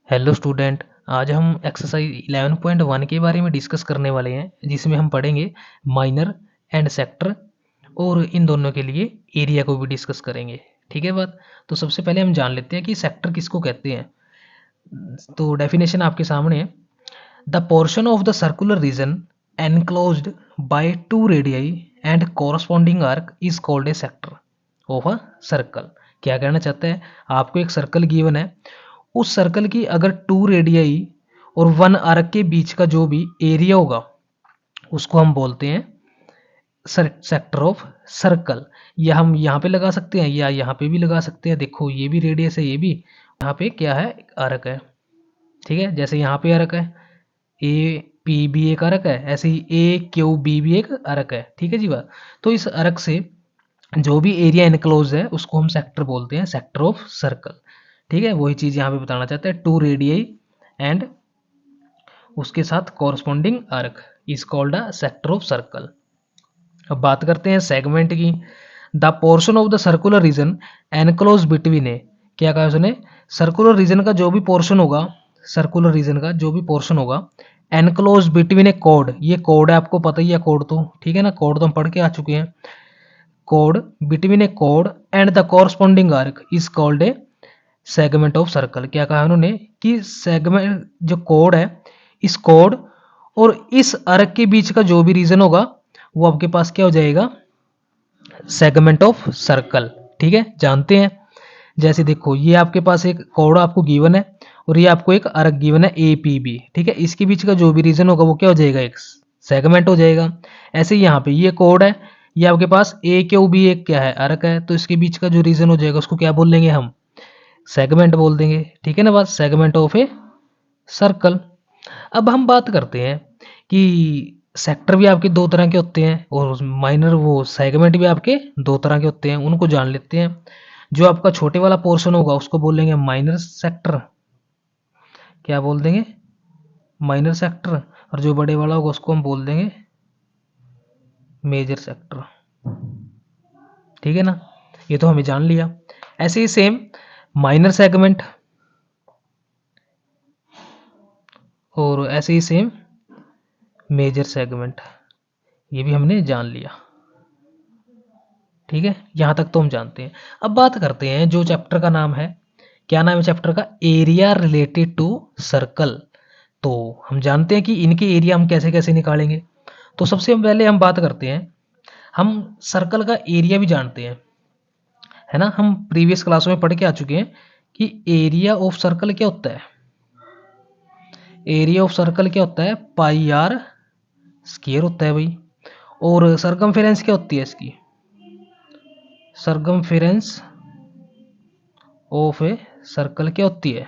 Hello student. आज हम exercise 11.1 के बारे में डिस्कस करने वाले हैं, जिसमें हम पढ़ेंगे माइनर एंड सेक्टर और इन दोनों के लिए एरिया को भी डिस्कस करेंगे। ठीक है बात। तो सबसे पहले हम जान लेते हैं कि सेक्टर किसको कहते हैं। तो डेफिनेशन आपके सामने है। The portion of the circular reason enclosed by two radii and corresponding arc is called A sector of a circle. क्या कहना चाहते हैं, आपको एक सर्कल गिवन है, उस सर्कल की अगर टू रेडियाई और वन आर्क के बीच का जो भी एरिया होगा उसको हम बोलते हैं सेक्टर ऑफ सर्कल। या हम यहाँ पे लगा सकते हैं या यहाँ पे भी लगा सकते हैं। देखो ये भी रेडियस है, ये भी, यहाँ पे क्या है, आर्क है। ठीक है, जैसे यहाँ पे आर्क है, ए पी बी एक आर्क है, ऐसे ही ए क्यू बी भी एक आर्क है। ठीक है जी बात। तो इस आर्क से जो भी एरिया इनक्लोज है उसको हम सेक्टर बोलते हैं, सेक्टर ऑफ सर्कल। ठीक है, वही चीज यहाँ पे बताना चाहते हैं। टू रेडियाई एंड उसके साथ corresponding arc is called a sector of circle. अब बात करते हैं सेगमेंट की। The portion of the circular region enclosed between a, क्या कहा उसने, सर्कुलर रीजन का जो भी पोर्शन होगा, सर्कुलर रीजन का जो भी पोर्शन होगा एनक्लोज बिटवीन ए कॉर्ड, ये कॉर्ड है, आपको पता ही है कॉर्ड तो। ठीक है ना, कॉर्ड तो हम पढ़ के आ चुके हैं। Chord between a chord and the corresponding arc is called a segment of circle. क्या कहा उन्होंने कि सेगमेंट जो कोड है, इस कोड और इस अर्क के बीच का जो भी रीजन होगा वो आपके पास क्या हो जाएगा, सेगमेंट ऑफ सर्कल। ठीक है, जानते हैं। जैसे देखो ये आपके पास एक कोड आपको गिवन है और ये आपको एक अर्क गिवन है ए पी बी। ठीक है, इसके बीच का जो भी रीजन होगा वो क्या हो जाएगा, एक सेगमेंट हो जाएगा। ऐसे ही यहाँ पे ये कोड है, ये आपके पास ए क्यू बी एक क्या है, अर्क है, तो इसके बीच का जो रीजन हो जाएगा उसको क्या बोल लेंगे हम, सेगमेंट बोल देंगे। ठीक है ना बात, सेगमेंट ऑफ ए सर्कल। अब हम बात करते हैं कि सेक्टर भी आपके दो तरह के होते हैं और माइनर वो सेगमेंट भी आपके दो तरह के होते हैं, उनको जान लेते हैं। जो आपका छोटे वाला पोर्शन होगा उसको बोलेंगे माइनर सेक्टर, क्या बोल देंगे, माइनर सेक्टर। और जो बड़े वाला होगा उसको हम बोल देंगे मेजर सेक्टर। ठीक है ना, ये तो हमें जान लिया। ऐसे ही सेम माइनर सेगमेंट और ऐसे ही सेम मेजर सेगमेंट, ये भी हमने जान लिया। ठीक है, यहां तक तो हम जानते हैं। अब बात करते हैं जो चैप्टर का नाम है, क्या नाम है चैप्टर का, एरिया रिलेटेड टू सर्कल। तो हम जानते हैं कि इनके एरिया हम कैसे कैसे निकालेंगे। तो सबसे पहले हम बात करते हैं, हम सर्कल का एरिया भी जानते हैं, है ना। हम प्रीवियस क्लासों में पढ़ के आ चुके हैं कि एरिया ऑफ सर्कल क्या होता है। एरिया ऑफ सर्कल क्या होता है, पाई आर स्क्वायर होता है भाई। और सरकमफेरेंस क्या होती है इसकी, सरकमफेरेंस ऑफ ए सर्कल क्या होती है,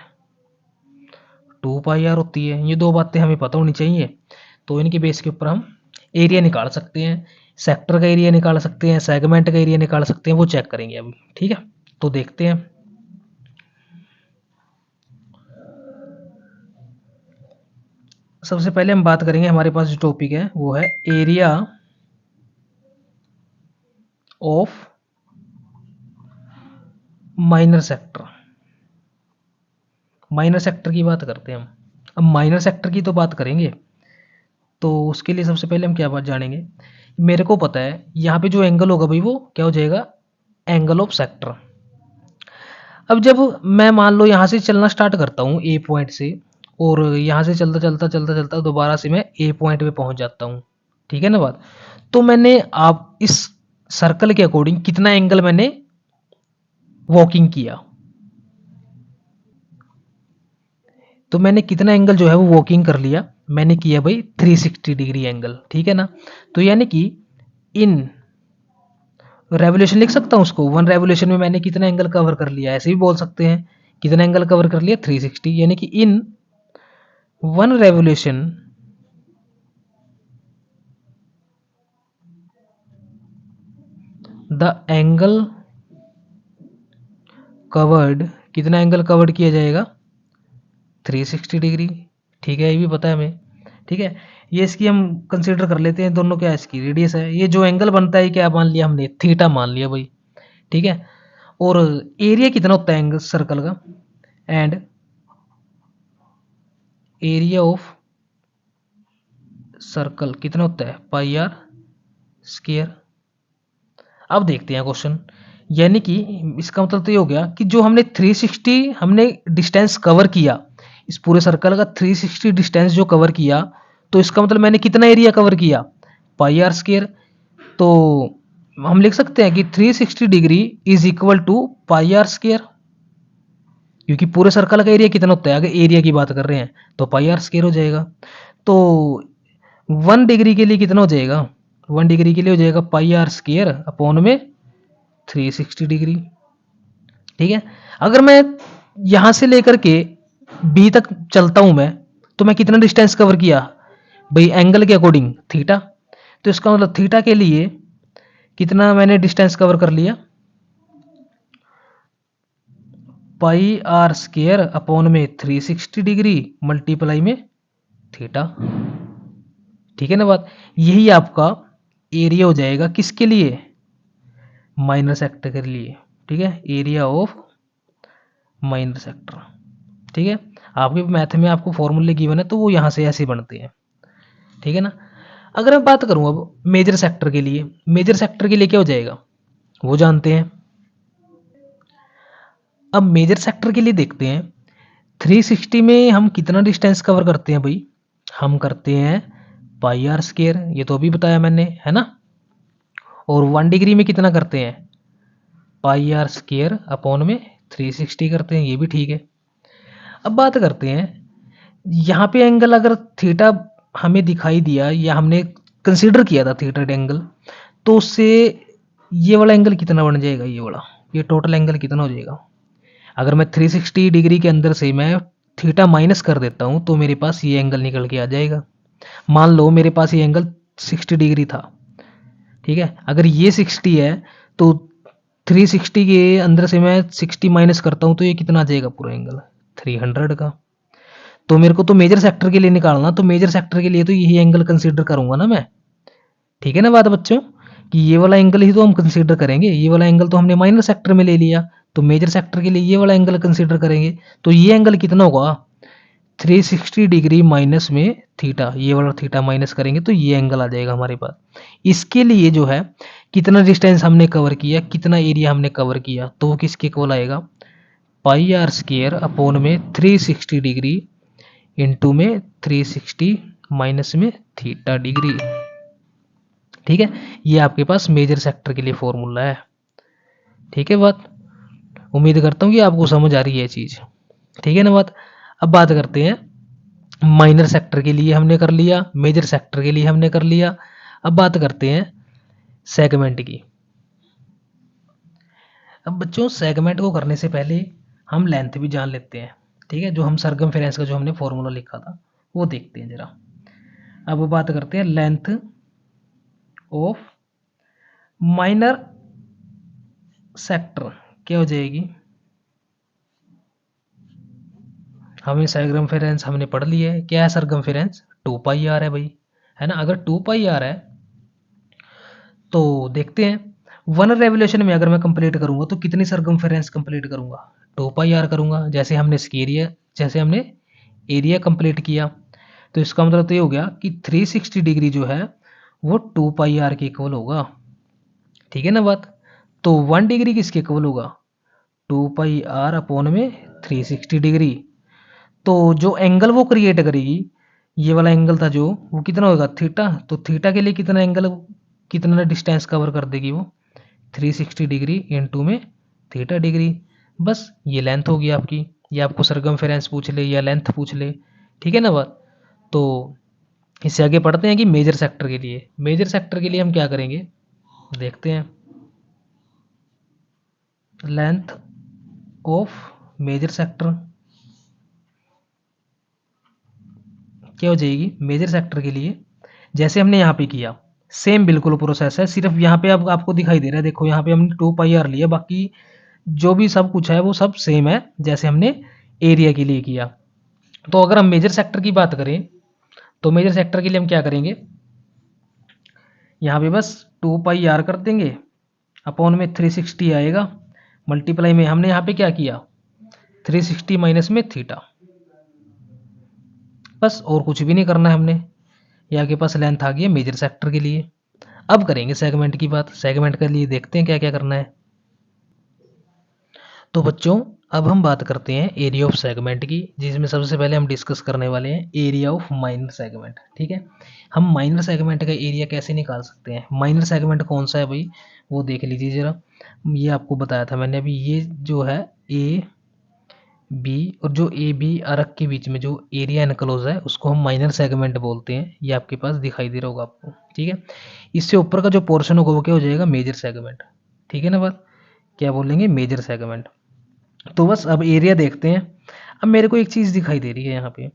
2 पाई आर होती है। ये दो बातें हमें पता होनी चाहिए, तो इनके बेस के ऊपर हम एरिया निकाल सकते हैं। सेक्टर का एरिया निकाल सकते हैं, सेगमेंट का एरिया निकाल सकते हैं, वो चेक करेंगे अभी। ठीक है, तो देखते हैं। सबसे पहले हम बात करेंगे, हमारे पास जो टॉपिक है वो है area of minor sector. Minor sector की बात करते हैं हम। अब माइनर सेक्टर की तो बात करेंगे, तो उसके लिए सबसे पहले हम क्या बात जानेंगे, मेरे को पता है यहाँ पे जो एंगल होगा भाई वो क्या हो जाएगा, एंगल ऑफ सेक्टर। अब जब मैं मान लो यहाँ से चलना स्टार्ट करता हूँ ए पॉइंट से, और यहाँ से चलता चलता चलता चलता दोबारा से मैं ए पॉइंट पे पहुंच जाता हूँ। ठीक है ना बात। तो मैंने आप इस सर्कल के अकॉर्डिंग कितना एंगल मैंने वॉकिंग किया, तो मैंने कितना एंगल जो है वो वॉकिंग कर लिया, मैंने किया भाई 360 डिग्री एंगल। ठीक है ना, तो यानी कि इन रेवोल्यूशन लिख सकता हूँ उसको, 1 रेवोल्यूशन में मैंने कितना एंगल कवर कर लिया, ऐसे भी बोल सकते हैं। कितना एंगल कवर कर लिया, 360, यानी कि इन 1 रेवोल्यूशन द एंगल कवर्ड, कितना एंगल कवर्ड किया जाएगा, 360 डिग्री। ठीक है, ये भी पता है हमें। ठीक है, ये इसकी हम कंसीडर कर लेते हैं, दोनों क्या है, इसकी रेडियस है। ये जो एंगल बनता है क्या मान लिया हमने, थीटा मान लिया भाई। ठीक है, और एरिया कितना होता है एंगल सर्कल का, एंड एरिया ऑफ सर्कल कितना होता है, पाई आर स्क्वायर। अब देखते हैं क्वेश्चन, यानी कि इसका मतलब तो ये हो गया कि जो हमने 360 हमने डिस्टेंस कवर किया, इस पूरे सर्कल का 360 डिस्टेंस जो कवर किया, तो इसका मतलब मैंने कितना एरिया कवर किया, पाई आर स्क्वायर। तो हम लिख सकते हैं कि 360 degree is equal to pi r square, क्योंकि पूरे सर्कल का एरिया कितना होता है, अगर एरिया की बात कर रहे हैं तो पाई आर स्क्वायर हो जाएगा। तो 1 डिग्री के लिए कितना हो जाएगा, 1 डिग्री के लिए हो जाएगा पाई आर स्क्वायर अपॉन में 360 डिग्री। ठीक है, अगर मैं यहां से लेकर के बी तक चलता हूं मैं, तो मैं कितना डिस्टेंस कवर किया भाई, एंगल के अकॉर्डिंग थीटा। तो इसका मतलब थीटा के लिए कितना मैंने डिस्टेंस कवर कर लिया, पाई आर स्क्वायर अपॉन में 360 डिग्री मल्टीप्लाई में थीटा। ठीक है ना बात, यही आपका एरिया हो जाएगा किसके लिए, माइनर सेक्टर के लिए। ठीक है, एरिया ऑफ माइनर सेक्टर। ठीक है, आपके मैथ में आपको फॉर्मूले गिवन है तो वो यहाँ से ऐसे बनते हैं। ठीक है ना, अगर मैं बात करूँ अब मेजर सेक्टर के लिए, मेजर सेक्टर के लिए क्या हो जाएगा वो जानते हैं। अब मेजर सेक्टर के लिए देखते हैं, 360 में हम कितना डिस्टेंस कवर करते हैं भाई, हम करते हैं पाई आर स्क्वायर, ये तो अभी बताया मैंने, है ना। और 1 डिग्री में कितना करते हैं, पाई आर स्क्वायर अपॉन में 360 करते हैं, ये भी ठीक है। अब बात करते हैं, यहाँ पे एंगल अगर थीटा हमें दिखाई दिया या हमने कंसीडर किया था थीटा एंगल, तो उससे ये वाला एंगल कितना बन जाएगा, ये वाला, ये टोटल एंगल कितना हो जाएगा। अगर मैं 360 डिग्री के अंदर से मैं थीटा माइनस कर देता हूँ तो मेरे पास ये एंगल निकल के आ जाएगा। मान लो मेरे पास ये एंगल 60 डिग्री था। ठीक है, अगर ये 60 है तो 360 के अंदर से मैं 60 माइनस करता हूँ तो ये कितना आ जाएगा पूरा एंगल, 300 का। तो मेरे को तो मेजर सेक्टर के लिए निकालना, तो मेजर सेक्टर के लिए तो यही एंगल कंसीडर करूंगा ना मैं। ठीक है ना बात बच्चों, कि ये वाला एंगल ही तो हम कंसीडर करेंगे, ये वाला एंगल तो हमने माइनर सेक्टर में ले लिया, तो मेजर सेक्टर के लिए ये वाला एंगल कंसीडर करेंगे। तो ये एंगल कितना होगा, 360 डिग्री माइनस में थीटा, ये वाला थीटा माइनस करेंगे तो ये एंगल आ जाएगा हमारे पास। इसके लिए जो है कितना डिस्टेंस हमने कवर किया, कितना एरिया हमने कवर किया, तो वो किसके इक्वल आएगा, पाई आर स्क्वायर अपॉन में 360 डिग्री इंटू में 360 माइनस में थीटा डिग्री। ठीक है, ये आपके पास मेजर सेक्टर के लिए फॉर्मूला है। ठीक है बात, उम्मीद करता हूँ कि आपको समझ आ रही है ये चीज। ठीक है ना बात, अब बात करते हैं, माइनर सेक्टर के लिए हमने कर लिया, मेजर सेक्टर के लिए हमने कर लिया। अब बात करते हैं सेगमेंट की। अब बच्चों सेगमेंट को करने से पहले हम लेंथ भी जान लेते हैं। ठीक है, जो हम सरकमफेरेंस का जो हमने फॉर्मूला लिखा था वो देखते हैं जरा। अब बात करते हैं लेंथ ऑफ माइनर सेक्टर क्या हो जाएगी, हमें सरकमफेरेंस हमने पढ़ लिया है, क्या है सरकमफेरेंस, 2 पाई आर है भाई, है ना। अगर 2 पाई आर है तो देखते हैं 1 रेवोल्यूशन में अगर मैं कंप्लीट करूंगा तो कितनी सरकमफेरेंस कंप्लीट करूंगा, 2 पाई आर करूंगा, जैसे हमने स्केरिया जैसे हमने एरिया कंप्लीट किया। तो इसका मतलब तो ये हो गया कि 360 डिग्री जो है वो 2 पाई आर के इक्वल होगा। ठीक है ना बात, तो 1 डिग्री किसके इक्वल होगा, 2 पाई आर अपॉन में 360 डिग्री। तो जो एंगल वो क्रिएट करेगी, ये वाला एंगल था जो, वो कितना होगा, थीटा। तो थीटा के लिए कितना एंगल, कितना डिस्टेंस कवर कर देगी वो, 360 डिग्री इंटू में थीटा डिग्री। बस ये लेंथ होगी आपकी, ये आपको सरकमफेरेंस पूछ ले या लेंथ पूछ ले। ठीक है ना बात, तो इससे आगे पढ़ते हैं कि मेजर सेक्टर के लिए, मेजर सेक्टर के लिए हम क्या करेंगे देखते हैं। लेंथ ऑफ मेजर सेक्टर क्या हो जाएगी, मेजर सेक्टर के लिए जैसे हमने यहाँ पे किया सेम बिल्कुल प्रोसेस है, सिर्फ यहाँ पे अब आपको दिखाई दे रहा है, देखो यहाँ पे हमने 2 पाई आर लिया, बाकी जो भी सब कुछ है वो सब सेम है जैसे हमने एरिया के लिए किया। तो अगर हम मेजर सेक्टर की बात करें तो मेजर सेक्टर के लिए हम क्या करेंगे, यहाँ पे बस 2 पाई आर कर देंगे अपॉन में 360 आएगा, मल्टीप्लाई में हमने यहाँ पे क्या किया 360 माइनस में थीटा। बस और कुछ भी नहीं करना है हमने। ये आपके पास लेंथ आ गई है मेजर सेक्टर के लिए। अब करेंगे सेगमेंट की बात। सेगमेंट के लिए देखते हैं क्या क्या करना है। तो बच्चों अब हम बात करते हैं एरिया ऑफ सेगमेंट की, जिसमें सबसे पहले हम डिस्कस करने वाले हैं एरिया ऑफ माइनर सेगमेंट। ठीक है, हम माइनर सेगमेंट का एरिया कैसे निकाल सकते हैं। माइनर सेगमेंट कौन सा है भाई, वो देख लीजिए जरा। ये आपको बताया था मैंने अभी। ये जो है ए बी, और जो ए बी आर्क के बीच में जो एरिया एनक्लोज है उसको हम माइनर सेगमेंट बोलते हैं। ये आपके पास दिखाई दे रहा होगा आपको। ठीक है, इससे ऊपर का जो पोर्शन होगा वो क्या हो जाएगा, मेजर सेगमेंट। ठीक है ना बात, क्या बोलेंगे, मेजर सेगमेंट। तो बस अब एरिया देखते हैं। अब मेरे को एक चीज़ दिखाई दे रही है यहाँ पे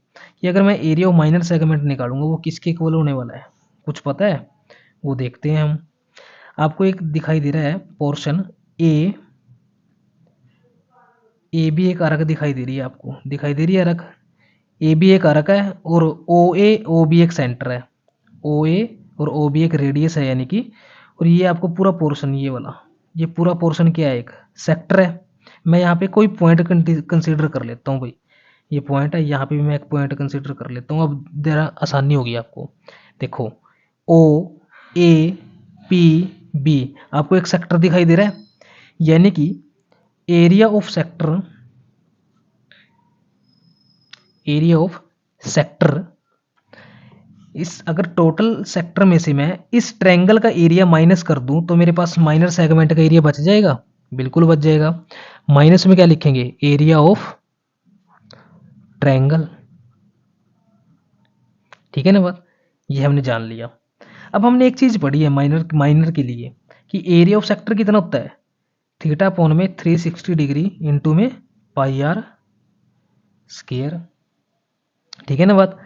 कि अगर मैं एरिया ऑफ माइनर सेगमेंट निकालूंगा वो किसके इक्वल होने वाला है, कुछ पता है, वो देखते हैं हम। आपको एक दिखाई दे रहा है पोर्शन ए बी एक अर्क दिखाई दे रही है, आपको दिखाई दे रही है अर्क। ए बी एक अर्क है और ओ बी एक सेंटर है। ओ ए और ओ बी एक रेडियस है यानी कि, और ये आपको पूरा पोर्शन, ये वाला, ये पूरा पोर्शन क्या है, एक सेक्टर है। मैं यहाँ पे कोई पॉइंट कंसीडर कर लेता हूँ भाई। ये पॉइंट है, यहाँ पे भी मैं एक पॉइंट कंसीडर कर लेता हूँ। अब जरा आसानी होगी आपको। देखो ओ ए पी बी, आपको एक सेक्टर दिखाई दे रहा है, यानी कि area of sector, area of sector, इस अगर टोटल सेक्टर में से मैं इस ट्रायंगल का एरिया माइनस कर दूं तो मेरे पास माइनर सेगमेंट का एरिया बच जाएगा, बिल्कुल बच जाएगा। माइनस में क्या लिखेंगे, एरिया ऑफ ट्रायंगल। ठीक है ना बात, ये हमने जान लिया। अब हमने एक चीज पढ़ी है माइनर माइनर के लिए कि एरिया ऑफ सेक्टर कितना होता है, थीटा अपॉन में 360 डिग्री इंटू में पाई आर स्केयर। ठीक है ना बात।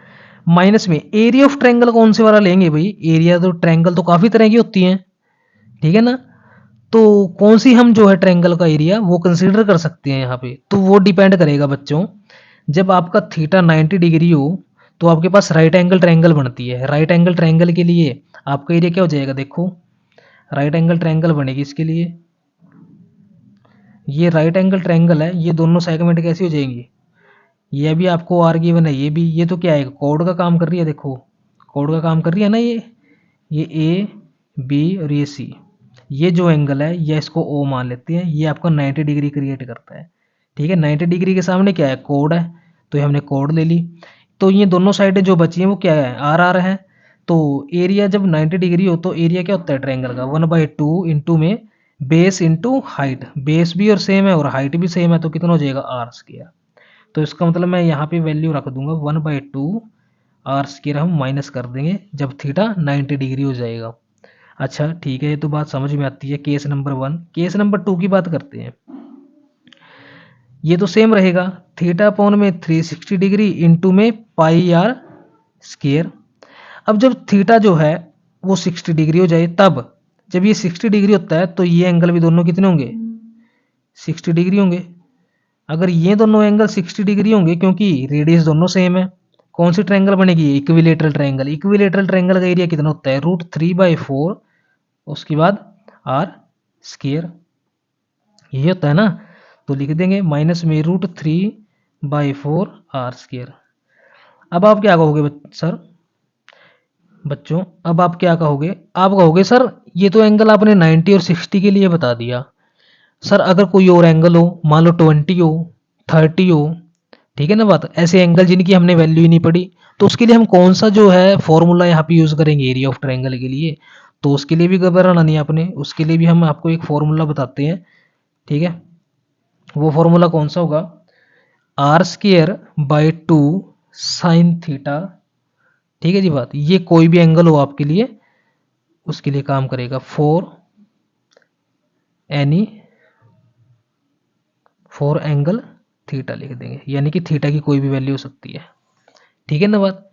माइनस में एरिया ऑफ ट्रायंगल कौन से वाला लेंगे भाई, एरिया तो ट्रायंगल तो काफी तरह की होती हैं। ठीक है ना, तो कौन सी हम जो है ट्रायंगल का एरिया वो कंसीडर कर सकते हैं यहाँ पे, तो वो डिपेंड करेगा बच्चों। जब आपका थीटा 90 डिग्री हो तो आपके पास राइट एंगल ट्रायंगल बनती है। राइट एंगल ट्रायंगल के लिए आपका एरिया क्या हो जाएगा, देखो राइट एंगल ट्रायंगल बनेगी इसके लिए। ये राइट एंगल ट्रायंगल है, ये दोनों सेगमेंट कैसी हो जाएंगी, ये भी आपको आर गिवन है, ये भी, ये तो क्या है, कोड का काम कर रही है। देखो कोड का काम कर रही है ना, ये ए बी और ये सी, ये जो एंगल है ये इसको ओ मान लेते हैं, ये आपका 90 डिग्री क्रिएट करता है। ठीक है, 90 डिग्री के सामने क्या है, कोड है, तो ये हमने कोड ले ली। तो ये दोनों साइडें जो बची हैं वो क्या है, आर आर है। तो एरिया जब 90 डिग्री हो तो एरिया क्या होता है ट्रायंगल का, 1/2 इंटू में बेस इंटू हाइट, बेस भी और सेम है और हाइट भी सेम है, तो कितना हो जाएगा, आर स्क्वायर। तो इसका मतलब मैं यहाँ पे वैल्यू रख दूंगा 1/2 आर स्क्वायर, हम माइनस कर देंगे जब थीटा 90 डिग्री हो जाएगा। अच्छा ठीक है, ये तो बात समझ में आती है। केस नंबर 1, केस नंबर 2 की बात करते हैं। ये तो सेम रहेगा, थीटा अपॉन में 360 डिग्री इंटू में पाई आर स्क्वायर। अब जब थीटा जो है वो 60 डिग्री हो जाए, तब जब ये 60 डिग्री होता है तो ये एंगल भी दोनों कितने होंगे, 60 डिग्री होंगे। अगर ये दोनों एंगल 60 डिग्री होंगे क्योंकि रेडियस दोनों सेम है, कौन सी ट्रायंगल बनेगी, इक्विलेटरल ट्रायंगल। इक्विलेटरल ट्रायंगल का एरिया कितना होता है, √3/4, उसके बाद आर स्क्वायर, ये होता है ना। तो लिख देंगे माइनस में √3/4 आर स्क्वायर। अब आप क्या कहोगे सर, बच्चों अब आप क्या कहोगे, आप कहोगे सर ये तो एंगल आपने 90 और 60 के लिए बता दिया, सर अगर कोई और एंगल हो, मान लो 20 हो, 30 हो, ठीक है ना बात, ऐसे एंगल जिनकी हमने वैल्यू ही नहीं पड़ी, तो उसके लिए हम कौन सा जो है फॉर्मूला यहाँ पे यूज करेंगे एरिया ऑफ ट्रायंगल के लिए। तो उसके लिए भी घबराना नहीं आपने, उसके लिए भी हम आपको एक फॉर्मूला बताते हैं। ठीक है, वो फॉर्मूला कौन सा होगा, r² / 2 साइन थीटा। ठीक है जी बात, ये कोई भी एंगल हो आपके लिए उसके लिए काम करेगा, फॉर एंगल थीटा लिख देंगे, यानी कि थीटा की कोई भी वैल्यू हो सकती है। ठीक है ना बात,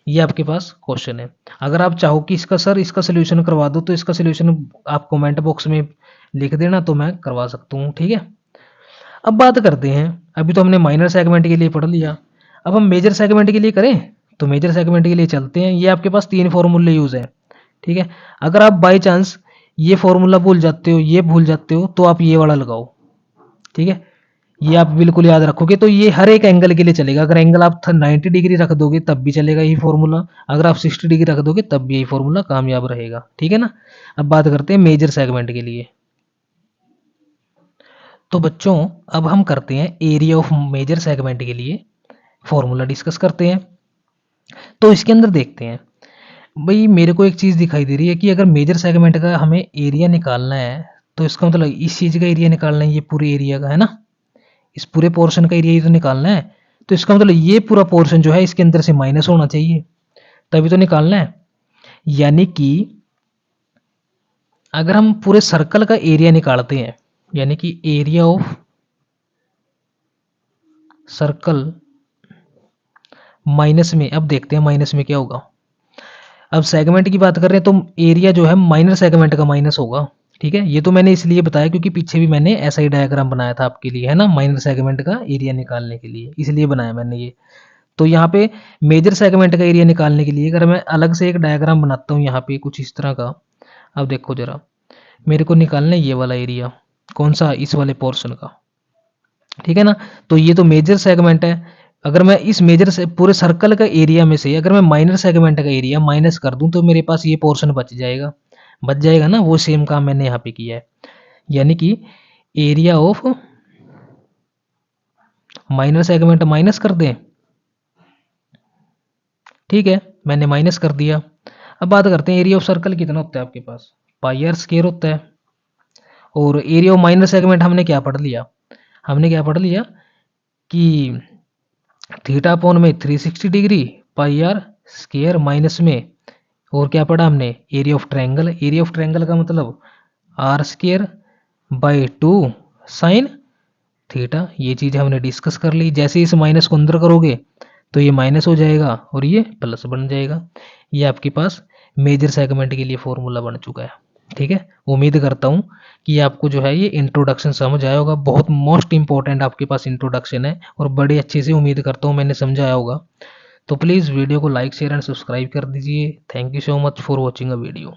ये आपके पास क्वेश्चन है। अगर आप चाहो कि इसका सर इसका सोल्यूशन करवा दो तो इसका सोल्यूशन आप कमेंट बॉक्स में लिख देना, तो मैं करवा सकता हूँ। ठीक है, अब बात करते हैं, अभी तो हमने माइनर सेगमेंट के लिए पढ़ लिया, अब हम मेजर सेगमेंट के लिए करें। तो मेजर सेगमेंट के लिए चलते हैं। ये आपके पास 3 फॉर्मूले यूज है। ठीक है, अगर आप बाई चांस ये फॉर्मूला भूल जाते हो, ये भूल जाते हो, तो आप ये वाला लगाओ। ठीक है, ये आप बिल्कुल याद रखोगे तो ये हर एक एंगल के लिए चलेगा। अगर एंगल आप 90 डिग्री रख दोगे तब भी चलेगा यही फॉर्मूला, अगर आप 60 डिग्री रख दोगे तब भी यही फॉर्मूला कामयाब रहेगा। ठीक है ना। अब बात करते हैं मेजर सेगमेंट के लिए। तो बच्चों अब हम करते हैं एरिया ऑफ मेजर सेगमेंट के लिए फॉर्मूला डिस्कस करते हैं। तो इसके अंदर देखते हैं भाई, मेरे को एक चीज़ दिखाई दे रही है कि अगर मेजर सेगमेंट का हमें एरिया निकालना है तो इसका मतलब इस चीज़ का एरिया निकालना है, ये पूरे एरिया का है ना, इस पूरे पोर्शन का एरिया ही तो निकालना है। तो इसका मतलब ये पूरा पोर्शन जो है इसके अंदर से माइनस होना चाहिए तभी तो निकालना है। यानी कि अगर हम पूरे सर्कल का एरिया निकालते हैं, यानी कि एरिया ऑफ सर्कल माइनस में, अब देखते हैं माइनस में क्या होगा। अब सेगमेंट की बात कर रहे हैं तो एरिया जो है माइनर सेगमेंट का माइनस होगा। ठीक है, ये तो मैंने इसलिए बताया क्योंकि पीछे भी मैंने ऐसा ही डायग्राम बनाया था आपके लिए, है ना, माइनर सेगमेंट का एरिया निकालने के लिए, इसलिए बनाया मैंने ये। तो यहाँ पे मेजर सेगमेंट का एरिया निकालने के लिए अगर मैं अलग से एक डायग्राम बनाता हूँ यहाँ पे कुछ इस तरह का। अब देखो जरा, मेरे को निकालना है ये वाला एरिया, कौन सा, इस वाले पोर्शन का। ठीक है ना। तो ये तो मेजर सेगमेंट है। अगर मैं इस मेजर से पूरे सर्कल का एरिया में से अगर मैं माइनर सेगमेंट का एरिया माइनस कर दूं तो मेरे पास ये पोर्शन बच जाएगा ना। वो सेम काम मैंने यहाँ पे किया है, यानी कि area of minor segment minus कर दें। ठीक है, मैंने माइनस कर दिया। अब बात करते हैं एरिया ऑफ सर्कल कितना होता है आपके पास, पाई आर स्क्वायर होता है। और एरिया ऑफ माइनर सेगमेंट हमने क्या पढ़ लिया, कि थीटा अपॉन में 360 degree pi r square minus में, और क्या पढ़ा हमने, area of triangle. Area of triangle का मतलब r square by 2 sine theta. ये चीज़ हमने डिस्कस कर ली। जैसे इस माइनस को अंदर करोगे तो ये माइनस हो जाएगा और ये प्लस बन जाएगा। ये आपके पास मेजर सेगमेंट के लिए फॉर्मूला बन चुका है। ठीक है, उम्मीद करता हूँ कि आपको जो है ये इंट्रोडक्शन समझ आया होगा। बहुत मोस्ट इंपॉर्टेंट आपके पास इंट्रोडक्शन है और बड़े अच्छे से उम्मीद करता हूँ मैंने समझाया होगा। तो प्लीज़ वीडियो को लाइक शेयर एंड सब्सक्राइब कर दीजिए। Thank you so much for watching a video.